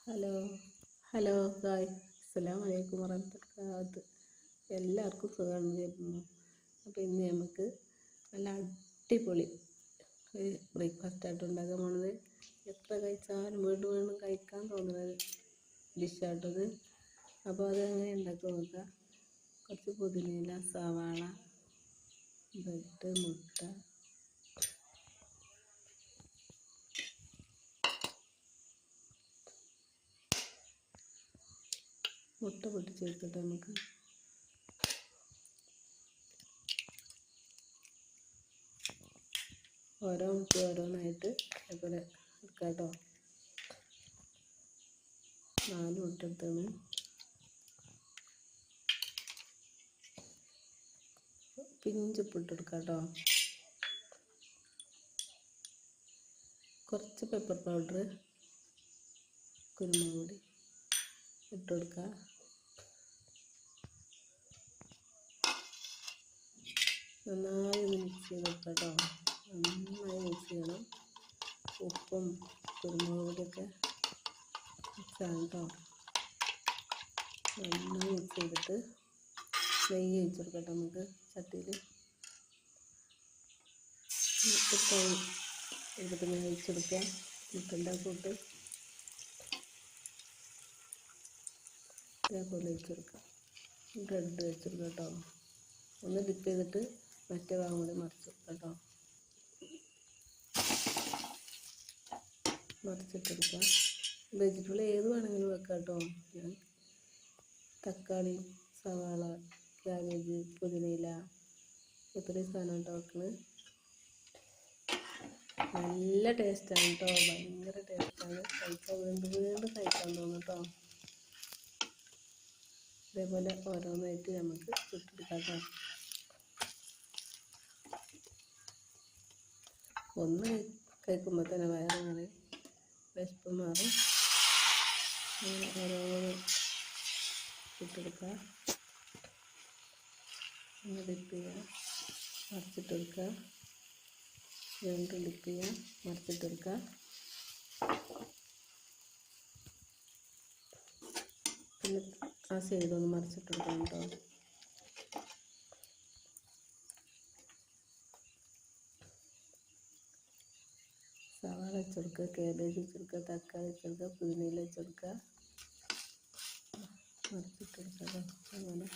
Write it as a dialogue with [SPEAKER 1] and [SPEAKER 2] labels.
[SPEAKER 1] Hello hello hi അസ്സലാമു അലൈക്കും വറഹ്മത്തുള്ളാഹി. എല്ലാവർക്കും സുഖമാണ് തരുന്നു. അപ്പോൾ ഇന്ന് നമുക്ക് നല്ല അടിപൊളി ഒരു ബ്രേക്ക്ഫാസ്റ്റ് ആയിട്ട് ഉണ്ടാക്കാൻ പോണത്. എത്ര കഴിച്ചാലും വീണ്ടും വീണ്ടും കഴിക്കാൻ തോന്നുന്ന ഡിഷായിട്ടത്. അപ്പോൾ അതെങ്ങനെ ഉണ്ടാക്കി നോക്കാം. കുറച്ച് പുതിനയില, സവാള, ബ്രെഡ്, മുട്ട പൊട്ടിച്ചെടുത്തിട്ട് നമുക്ക് ഓരോ മുട്ട ഓരോന്നായിട്ട് അതുപോലെ എടുക്കാം കേട്ടോ. 4 മുട്ട എടുത്താണ്. പിഞ്ചുപ്പിട്ട് എടുക്കാം കേട്ടോ. കുറച്ച് പെപ്പർ പൗഡർ, കുരുമുളക് പൊടി ഇട്ട് കൊടുക്കുക. നന്നായി മിക്സ് ചെയ്ത് കൊടുക്കുക കേട്ടോ. നന്നായി മിക്സ് ചെയ്യണം. ഉപ്പും കുരുമുളക് പൊടിയൊക്കെ മിക്സാണ് കേട്ടോ. നന്നായി മിക്സ് ചെയ്തിട്ട് നെയ്യ് ഒഴിച്ച് കൊടുക്കട്ടെ നമുക്ക് ചട്ടിയിൽ. എടുത്തിട്ട് നെയ്യ് ഒഴിച്ചെടുക്കുക. മുട്ടൻ്റെ കൂട്ട് ഇതേപോലെ ഒഴിച്ചെടുക്കുക. ബ്രെഡ് വെച്ചെടുക്കുക കേട്ടോ. ഒന്ന് ഡിപ്പ് ചെയ്തിട്ട് മറ്റേ ഭാഗം കൂടി മറിച്ചെടുക്കുക കേട്ടോ. മറിച്ചിട്ടെടുക്കുക. വെജിറ്റബിൾ ഏത് വേണമെങ്കിലും വെക്കാം കേട്ടോ. ഞാൻ തക്കാളി, സവാള, ക്യാബേജ്, പുതിനയില ഇത്രയും സാധനം കേട്ടോ വെക്കുന്നത്. നല്ല ടേസ്റ്റാണ് കേട്ടോ. ഭയങ്കര ടേസ്റ്റാണ്. കഴിക്കാൻ വീണ്ടും വീണ്ടും കഴിക്കാൻ തോന്നും കേട്ടോ. ഇതേപോലെ ഓരോന്നായിട്ട് നമുക്ക് ചുട്ടെടുക്കാം കേട്ടോ. ഒന്ന് കഴിക്കുമ്പോൾ തന്നെ വയറിങ്ങനെ വിശപ്പ് മാറും. അങ്ങനെ ഓരോന്ന് ചുട്ടെടുക്കുക. ഒന്ന് ഡിപ്പ് ചെയ്യുക, മറിച്ചിട്ടെടുക്കുക. വീണ്ടും ഡിപ്പ് ചെയ്യുക, മറിച്ചിട്ടെടുക്കുക. പിന്നെ ആ സൈഡൊന്ന് മറിച്ചിട്ടെടുക്കാം കേട്ടോ. സവാള വെച്ചെടുക്കുക, കാബേജ് വെച്ചെടുക്കുക, തക്കാളി വെച്ചെടുക്കുക, പുതിനയില വെച്ചെടുക്കുക, മറിച്ചിട്ടെടുക്കുക. അങ്ങനെ